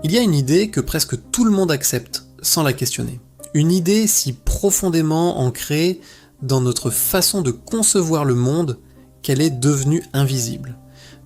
Il y a une idée que presque tout le monde accepte, sans la questionner. Une idée si profondément ancrée dans notre façon de concevoir le monde qu'elle est devenue invisible.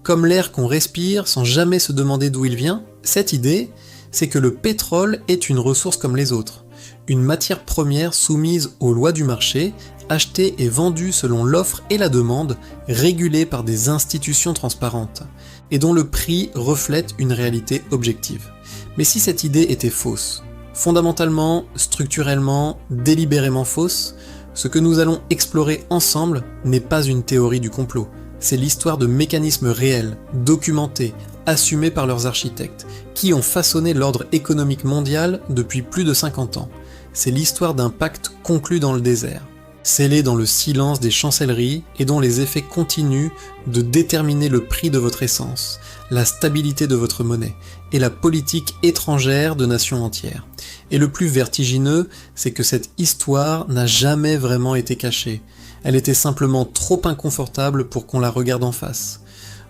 Comme l'air qu'on respire sans jamais se demander d'où il vient, cette idée, c'est que le pétrole est une ressource comme les autres, une matière première soumise aux lois du marché, achetée et vendue selon l'offre et la demande, régulée par des institutions transparentes, et dont le prix reflète une réalité objective. Mais si cette idée était fausse, fondamentalement, structurellement, délibérément fausse, ce que nous allons explorer ensemble n'est pas une théorie du complot, c'est l'histoire de mécanismes réels, documentés, assumés par leurs architectes, qui ont façonné l'ordre économique mondial depuis plus de 50 ans. C'est l'histoire d'un pacte conclu dans le désert, scellé dans le silence des chancelleries et dont les effets continuent de déterminer le prix de votre essence, la stabilité de votre monnaie et la politique étrangère de nations entières. Et le plus vertigineux, c'est que cette histoire n'a jamais vraiment été cachée. Elle était simplement trop inconfortable pour qu'on la regarde en face.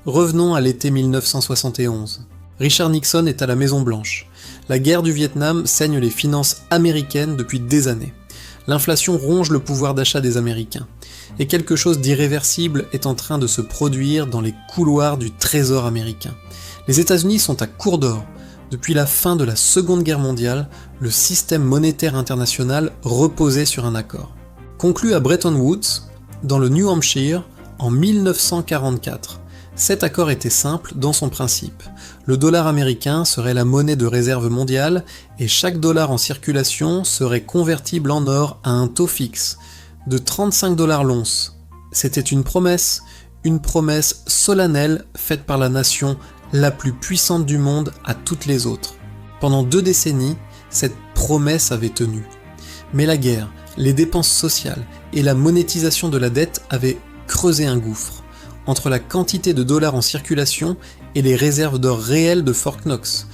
Revenons à l'été 1971. Richard Nixon est à la Maison-Blanche. La guerre du Vietnam saigne les finances américaines depuis des années. L'inflation ronge le pouvoir d'achat des Américains. Et quelque chose d'irréversible est en train de se produire dans les couloirs du Trésor américain. Les États-Unis sont à court d'or. Depuis la fin de la Seconde Guerre mondiale, le système monétaire international reposait sur un accord. Conclu à Bretton Woods, dans le New Hampshire, en 1944. Cet accord était simple dans son principe. Le dollar américain serait la monnaie de réserve mondiale et chaque dollar en circulation serait convertible en or à un taux fixe, de 35 $ l'once. C'était une promesse solennelle faite par la nation la plus puissante du monde à toutes les autres. Pendant 2 décennies, cette promesse avait tenu. Mais la guerre, les dépenses sociales et la monétisation de la dette avaient creusé un gouffre entre la quantité de dollars en circulation et les réserves d'or réelles de Fort Knox.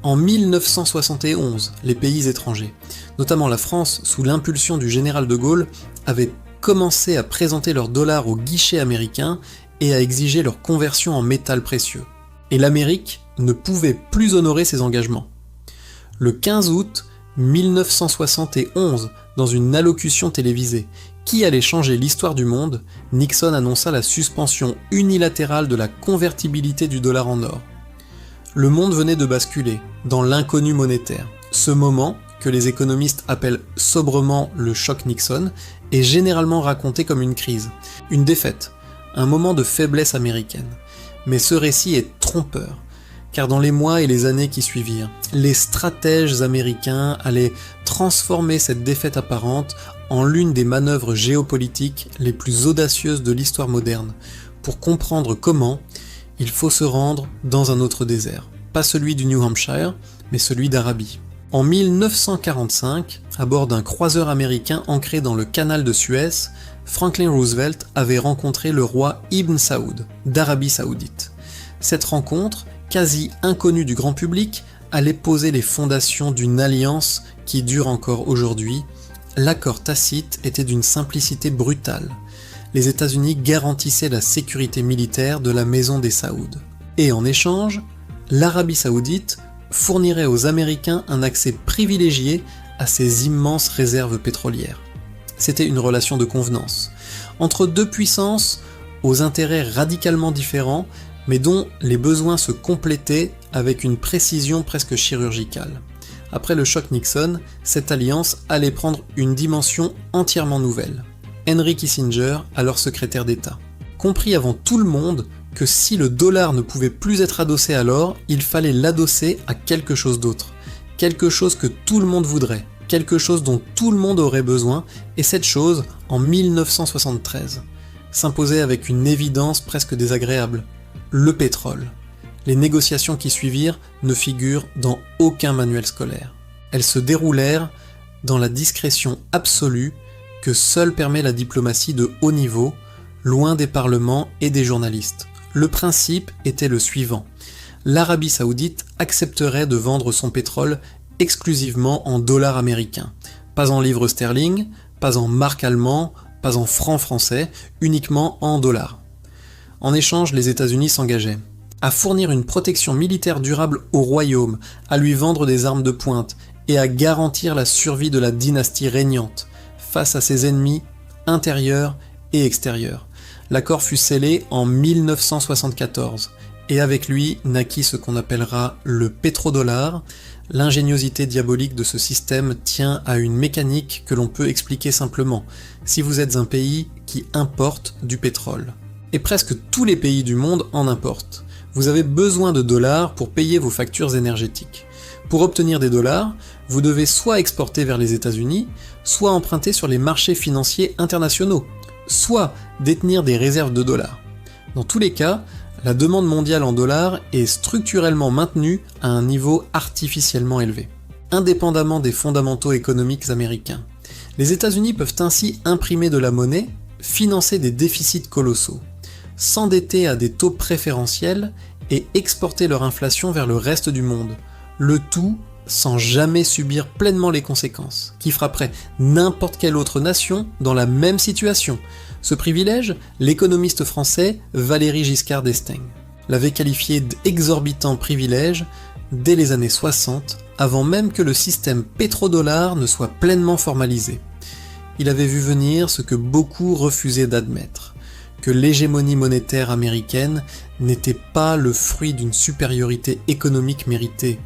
En 1971, les pays étrangers, notamment la France sous l'impulsion du général de Gaulle, avaient commencé à présenter leurs dollars aux guichets américains et à exiger leur conversion en métal précieux. Et l'Amérique ne pouvait plus honorer ses engagements. Le 15 août 1971, dans une allocution télévisée qui allait changer l'histoire du monde, Nixon annonça la suspension unilatérale de la convertibilité du dollar en or. Le monde venait de basculer dans l'inconnu monétaire. Ce moment, que les économistes appellent sobrement le choc Nixon, est généralement raconté comme une crise, une défaite, un moment de faiblesse américaine. Mais ce récit est trompeur, car dans les mois et les années qui suivirent, les stratèges américains allaient transformer cette défaite apparente en l'une des manœuvres géopolitiques les plus audacieuses de l'histoire moderne. Pour comprendre comment, il faut se rendre dans un autre désert, pas celui du New Hampshire, mais celui d'Arabie. En 1945, à bord d'un croiseur américain ancré dans le canal de Suez, Franklin Roosevelt avait rencontré le roi Ibn Saoud, d'Arabie Saoudite. Cette rencontre, quasi inconnue du grand public, allait poser les fondations d'une alliance qui dure encore aujourd'hui. L'accord tacite était d'une simplicité brutale. Les États-Unis garantissaient la sécurité militaire de la maison des Saouds. Et en échange, l'Arabie Saoudite fournirait aux Américains un accès privilégié à ses immenses réserves pétrolières. C'était une relation de convenance, entre deux puissances aux intérêts radicalement différents, mais dont les besoins se complétaient avec une précision presque chirurgicale. Après le choc Nixon, cette alliance allait prendre une dimension entièrement nouvelle. Henry Kissinger, alors secrétaire d'État, comprit avant tout le monde que si le dollar ne pouvait plus être adossé à l'or, il fallait l'adosser à quelque chose d'autre, quelque chose que tout le monde voudrait, quelque chose dont tout le monde aurait besoin, et cette chose, en 1973, s'imposait avec une évidence presque désagréable: le pétrole. Les négociations qui suivirent ne figurent dans aucun manuel scolaire. Elles se déroulèrent dans la discrétion absolue que seule permet la diplomatie de haut niveau, loin des parlements et des journalistes. Le principe était le suivant: l'Arabie Saoudite accepterait de vendre son pétrole exclusivement en dollars américains, pas en livres sterling, pas en marques allemands, pas en francs français, uniquement en dollars. En échange, les États-Unis s'engageaient à fournir une protection militaire durable au royaume, à lui vendre des armes de pointe et à garantir la survie de la dynastie régnante face à ses ennemis intérieurs et extérieurs. L'accord fut scellé en 1974 et avec lui naquit ce qu'on appellera le pétrodollar. L'ingéniosité diabolique de ce système tient à une mécanique que l'on peut expliquer simplement si vous êtes un pays qui importe du pétrole. Et presque tous les pays du monde en importent. Vous avez besoin de dollars pour payer vos factures énergétiques. Pour obtenir des dollars, vous devez soit exporter vers les États-Unis, soit emprunter sur les marchés financiers internationaux, soit détenir des réserves de dollars. Dans tous les cas, la demande mondiale en dollars est structurellement maintenue à un niveau artificiellement élevé, indépendamment des fondamentaux économiques américains. Les États-Unis peuvent ainsi imprimer de la monnaie, financer des déficits colossaux, s'endetter à des taux préférentiels et exporter leur inflation vers le reste du monde, le tout sans jamais subir pleinement les conséquences, qui frapperaient n'importe quelle autre nation dans la même situation. Ce privilège, l'économiste français Valéry Giscard d'Estaing l'avait qualifié d'exorbitant privilège dès les années 60, avant même que le système pétrodollar ne soit pleinement formalisé. Il avait vu venir ce que beaucoup refusaient d'admettre, que l'hégémonie monétaire américaine n'était pas le fruit d'une supériorité économique méritée,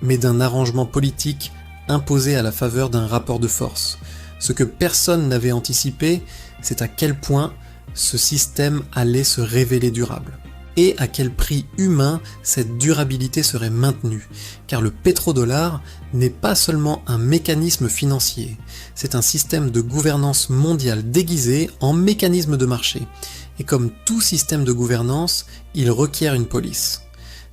mais d'un arrangement politique imposé à la faveur d'un rapport de force. Ce que personne n'avait anticipé, c'est à quel point ce système allait se révéler durable. Et à quel prix humain cette durabilité serait maintenue, car le pétrodollar n'est pas seulement un mécanisme financier, c'est un système de gouvernance mondiale déguisé en mécanisme de marché. Et comme tout système de gouvernance, il requiert une police.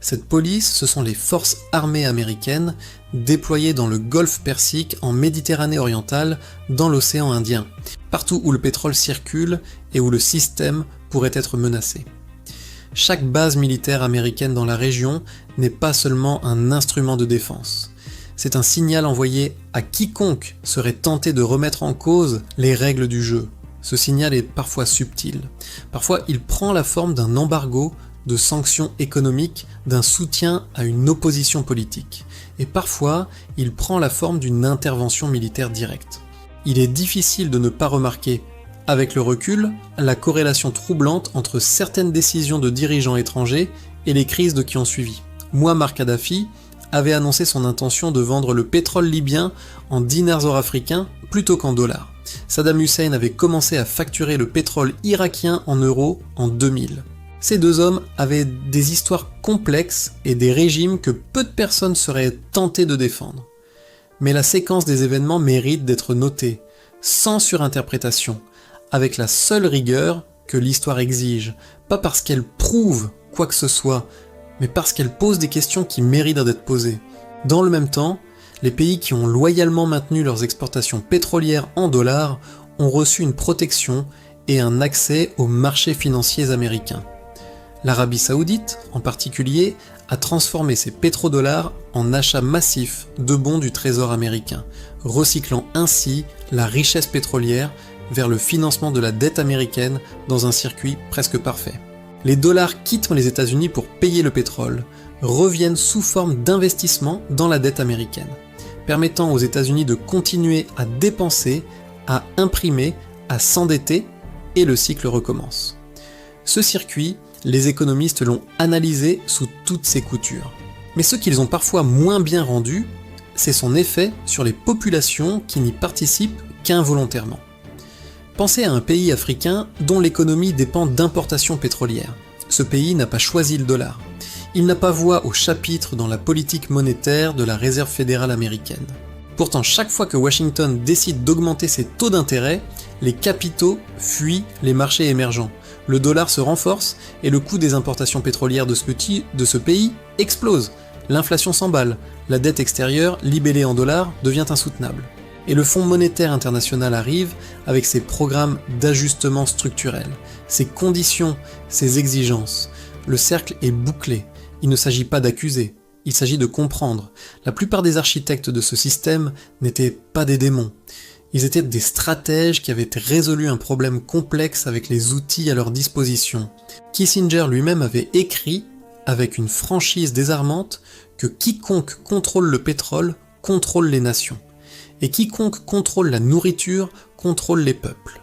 Cette police, ce sont les forces armées américaines déployées dans le golfe Persique, en Méditerranée orientale, dans l'océan Indien, partout où le pétrole circule et où le système pourrait être menacé. Chaque base militaire américaine dans la région n'est pas seulement un instrument de défense. C'est un signal envoyé à quiconque serait tenté de remettre en cause les règles du jeu. Ce signal est parfois subtil. Parfois, il prend la forme d'un embargo, de sanctions économiques, d'un soutien à une opposition politique. Et parfois, il prend la forme d'une intervention militaire directe. Il est difficile de ne pas remarquer, avec le recul, la corrélation troublante entre certaines décisions de dirigeants étrangers et les crises qui ont suivi. Muammar Kadhafi avait annoncé son intention de vendre le pétrole libyen en dinars nord-africains plutôt qu'en dollars. Saddam Hussein avait commencé à facturer le pétrole irakien en euros en 2000. Ces deux hommes avaient des histoires complexes et des régimes que peu de personnes seraient tentées de défendre. Mais la séquence des événements mérite d'être notée, sans surinterprétation, avec la seule rigueur que l'histoire exige, pas parce qu'elle prouve quoi que ce soit, mais parce qu'elle pose des questions qui méritent d'être posées. Dans le même temps, les pays qui ont loyalement maintenu leurs exportations pétrolières en dollars ont reçu une protection et un accès aux marchés financiers américains. L'Arabie Saoudite, en particulier, a transformé ses pétrodollars en achats massifs de bons du Trésor américain, recyclant ainsi la richesse pétrolière vers le financement de la dette américaine dans un circuit presque parfait. Les dollars quittent les États-Unis pour payer le pétrole, reviennent sous forme d'investissement dans la dette américaine, permettant aux États-Unis de continuer à dépenser, à imprimer, à s'endetter, et le cycle recommence. Ce circuit, les économistes l'ont analysé sous toutes ses coutures. Mais ce qu'ils ont parfois moins bien rendu, c'est son effet sur les populations qui n'y participent qu'involontairement. Pensez à un pays africain dont l'économie dépend d'importations pétrolières. Ce pays n'a pas choisi le dollar. Il n'a pas voix au chapitre dans la politique monétaire de la Réserve fédérale américaine. Pourtant, chaque fois que Washington décide d'augmenter ses taux d'intérêt, les capitaux fuient les marchés émergents. Le dollar se renforce et le coût des importations pétrolières de ce pays explose. L'inflation s'emballe, la dette extérieure, libellée en dollars, devient insoutenable. Et le Fonds monétaire international arrive avec ses programmes d'ajustement structurel, ses conditions, ses exigences. Le cercle est bouclé. Il ne s'agit pas d'accuser, il s'agit de comprendre. La plupart des architectes de ce système n'étaient pas des démons. Ils étaient des stratèges qui avaient résolu un problème complexe avec les outils à leur disposition. Kissinger lui-même avait écrit avec une franchise désarmante que quiconque contrôle le pétrole contrôle les nations, et quiconque contrôle la nourriture contrôle les peuples.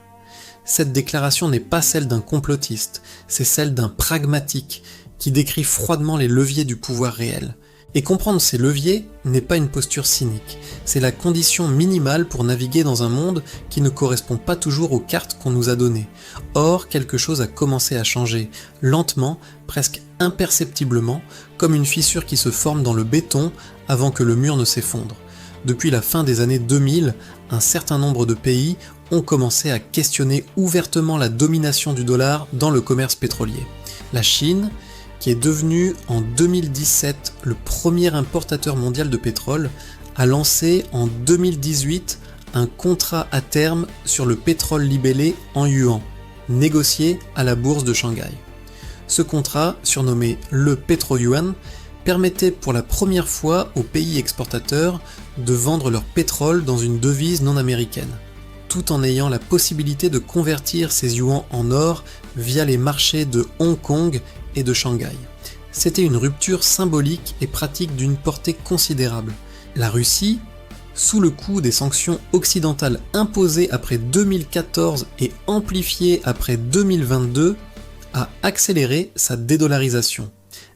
Cette déclaration n'est pas celle d'un complotiste, c'est celle d'un pragmatique qui décrit froidement les leviers du pouvoir réel. Et comprendre ces leviers n'est pas une posture cynique, c'est la condition minimale pour naviguer dans un monde qui ne correspond pas toujours aux cartes qu'on nous a données. Or, quelque chose a commencé à changer, lentement, presque imperceptiblement, comme une fissure qui se forme dans le béton avant que le mur ne s'effondre. Depuis la fin des années 2000, un certain nombre de pays ont commencé à questionner ouvertement la domination du dollar dans le commerce pétrolier. La Chine, qui est devenu en 2017 le premier importateur mondial de pétrole, a lancé en 2018 un contrat à terme sur le pétrole libellé en yuan, négocié à la bourse de Shanghai. Ce contrat, surnommé le Pétro-Yuan, permettait pour la première fois aux pays exportateurs de vendre leur pétrole dans une devise non américaine, tout en ayant la possibilité de convertir ces yuans en or via les marchés de Hong Kong et de Shanghai. C'était une rupture symbolique et pratique d'une portée considérable. La Russie, sous le coup des sanctions occidentales imposées après 2014 et amplifiées après 2022, a accéléré sa dédollarisation.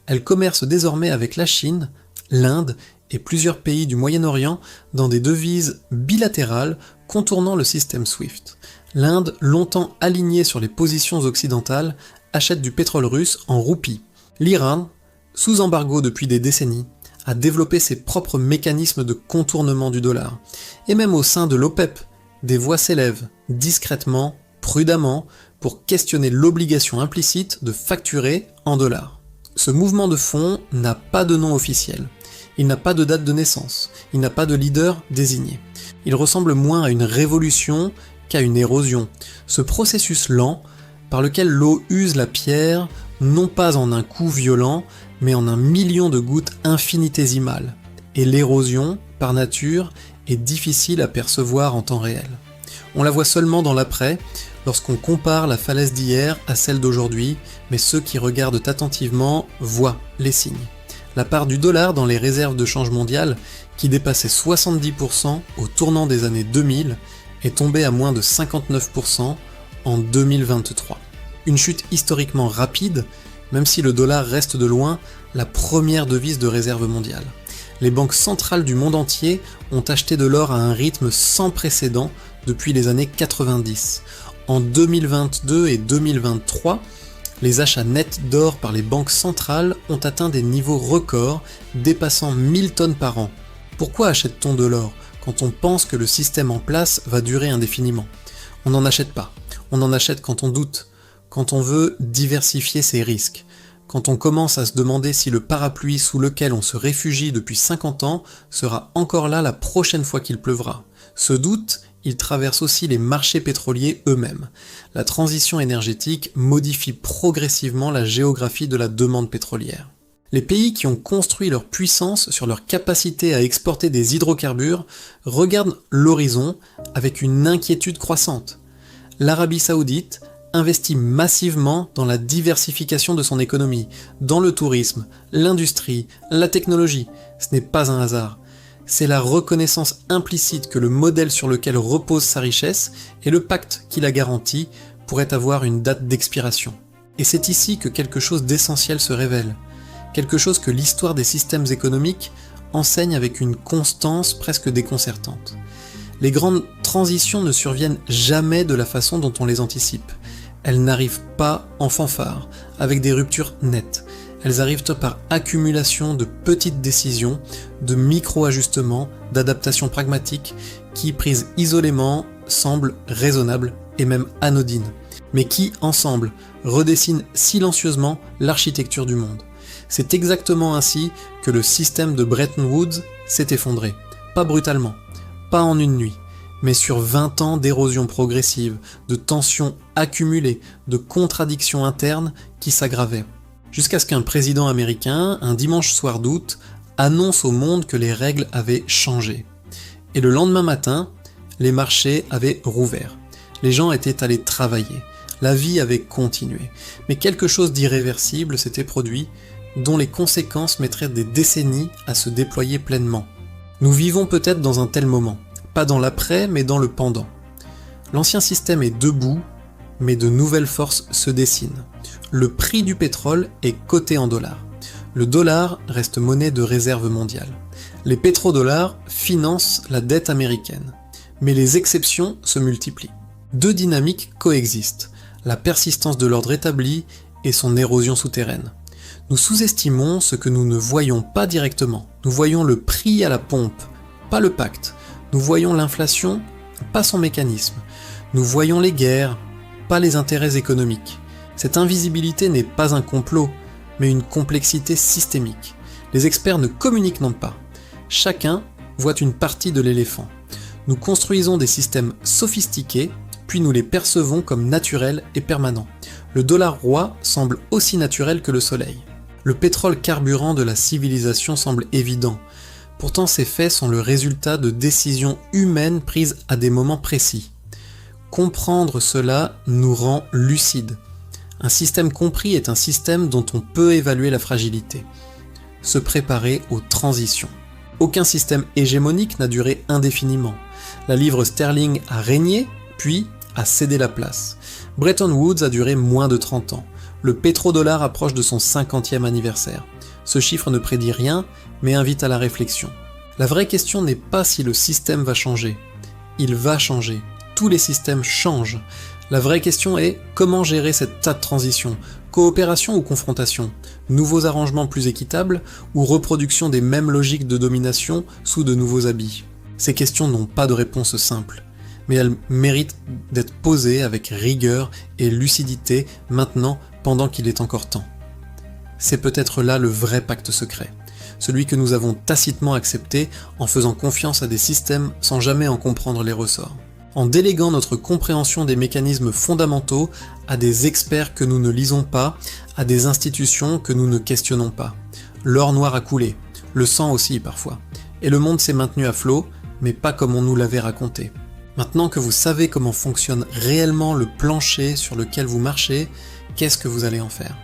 Elle commerce désormais avec la Chine, l'Inde et plusieurs pays du Moyen-Orient dans des devises bilatérales contournant le système SWIFT. L'Inde, longtemps alignée sur les positions occidentales, achète du pétrole russe en roupies. L'Iran, sous embargo depuis des décennies, a développé ses propres mécanismes de contournement du dollar. Et même au sein de l'OPEP, des voix s'élèvent, discrètement, prudemment, pour questionner l'obligation implicite de facturer en dollars. Ce mouvement de fond n'a pas de nom officiel. Il n'a pas de date de naissance. Il n'a pas de leader désigné. Il ressemble moins à une révolution qu'à une érosion. Ce processus lent, par lequel l'eau use la pierre, non pas en un coup violent, mais en un million de gouttes infinitésimales. Et l'érosion, par nature, est difficile à percevoir en temps réel. On la voit seulement dans l'après, lorsqu'on compare la falaise d'hier à celle d'aujourd'hui, mais ceux qui regardent attentivement voient les signes. La part du dollar dans les réserves de change mondiales, qui dépassait 70% au tournant des années 2000, est tombée à moins de 59% en 2023. Une chute historiquement rapide, même si le dollar reste de loin la première devise de réserve mondiale. Les banques centrales du monde entier ont acheté de l'or à un rythme sans précédent depuis les années 90. En 2022 et 2023, les achats nets d'or par les banques centrales ont atteint des niveaux records dépassant 1000 tonnes par an. Pourquoi achète-t-on de l'or quand on pense que le système en place va durer indéfiniment? On n'en achète pas. On en achète quand on doute, quand on veut diversifier ses risques, quand on commence à se demander si le parapluie sous lequel on se réfugie depuis 50 ans sera encore là la prochaine fois qu'il pleuvra. Ce doute, il traverse aussi les marchés pétroliers eux-mêmes. La transition énergétique modifie progressivement la géographie de la demande pétrolière. Les pays qui ont construit leur puissance sur leur capacité à exporter des hydrocarbures regardent l'horizon avec une inquiétude croissante. L'Arabie Saoudite investit massivement dans la diversification de son économie, dans le tourisme, l'industrie, la technologie. Ce n'est pas un hasard. C'est la reconnaissance implicite que le modèle sur lequel repose sa richesse et le pacte qui la garantit pourrait avoir une date d'expiration. Et c'est ici que quelque chose d'essentiel se révèle, quelque chose que l'histoire des systèmes économiques enseigne avec une constance presque déconcertante. Les grandes transitions ne surviennent jamais de la façon dont on les anticipe. Elles n'arrivent pas en fanfare, avec des ruptures nettes. Elles arrivent par accumulation de petites décisions, de micro-ajustements, d'adaptations pragmatiques qui, prises isolément, semblent raisonnables et même anodines, mais qui, ensemble, redessinent silencieusement l'architecture du monde. C'est exactement ainsi que le système de Bretton Woods s'est effondré. Pas brutalement, pas en une nuit, mais sur 20 ans d'érosion progressive, de tensions accumulées, de contradictions internes qui s'aggravaient. Jusqu'à ce qu'un président américain, un dimanche soir d'août, annonce au monde que les règles avaient changé. Et le lendemain matin, les marchés avaient rouvert. Les gens étaient allés travailler. La vie avait continué. Mais quelque chose d'irréversible s'était produit, dont les conséquences mettraient des décennies à se déployer pleinement. Nous vivons peut-être dans un tel moment, pas dans l'après, mais dans le pendant. L'ancien système est debout, mais de nouvelles forces se dessinent. Le prix du pétrole est coté en dollars. Le dollar reste monnaie de réserve mondiale. Les pétrodollars financent la dette américaine. Mais les exceptions se multiplient. Deux dynamiques coexistent, la persistance de l'ordre établi et son érosion souterraine. Nous sous-estimons ce que nous ne voyons pas directement. Nous voyons le prix à la pompe, pas le pacte. Nous voyons l'inflation, pas son mécanisme. Nous voyons les guerres, pas les intérêts économiques. Cette invisibilité n'est pas un complot, mais une complexité systémique. Les experts ne communiquent pas. Chacun voit une partie de l'éléphant. Nous construisons des systèmes sophistiqués, puis nous les percevons comme naturels et permanents. Le dollar roi semble aussi naturel que le soleil. Le pétrole carburant de la civilisation semble évident. Pourtant ces faits sont le résultat de décisions humaines prises à des moments précis. Comprendre cela nous rend lucides. Un système compris est un système dont on peut évaluer la fragilité. Se préparer aux transitions. Aucun système hégémonique n'a duré indéfiniment. La livre sterling a régné, puis a cédé la place. Bretton Woods a duré moins de 30 ans. Le pétrodollar approche de son 50e anniversaire. Ce chiffre ne prédit rien, mais invite à la réflexion. La vraie question n'est pas si le système va changer. Il va changer. Tous les systèmes changent. La vraie question est comment gérer cette tas de transition, coopération ou confrontation, nouveaux arrangements plus équitables ou reproduction des mêmes logiques de domination sous de nouveaux habits. Ces questions n'ont pas de réponse simple, mais elles méritent d'être posées avec rigueur et lucidité maintenant pendant qu'il est encore temps. C'est peut-être là le vrai pacte secret, celui que nous avons tacitement accepté en faisant confiance à des systèmes sans jamais en comprendre les ressorts. En déléguant notre compréhension des mécanismes fondamentaux à des experts que nous ne lisons pas, à des institutions que nous ne questionnons pas. L'or noir a coulé, le sang aussi parfois, et le monde s'est maintenu à flot, mais pas comme on nous l'avait raconté. Maintenant que vous savez comment fonctionne réellement le plancher sur lequel vous marchez, qu'est-ce que vous allez en faire ?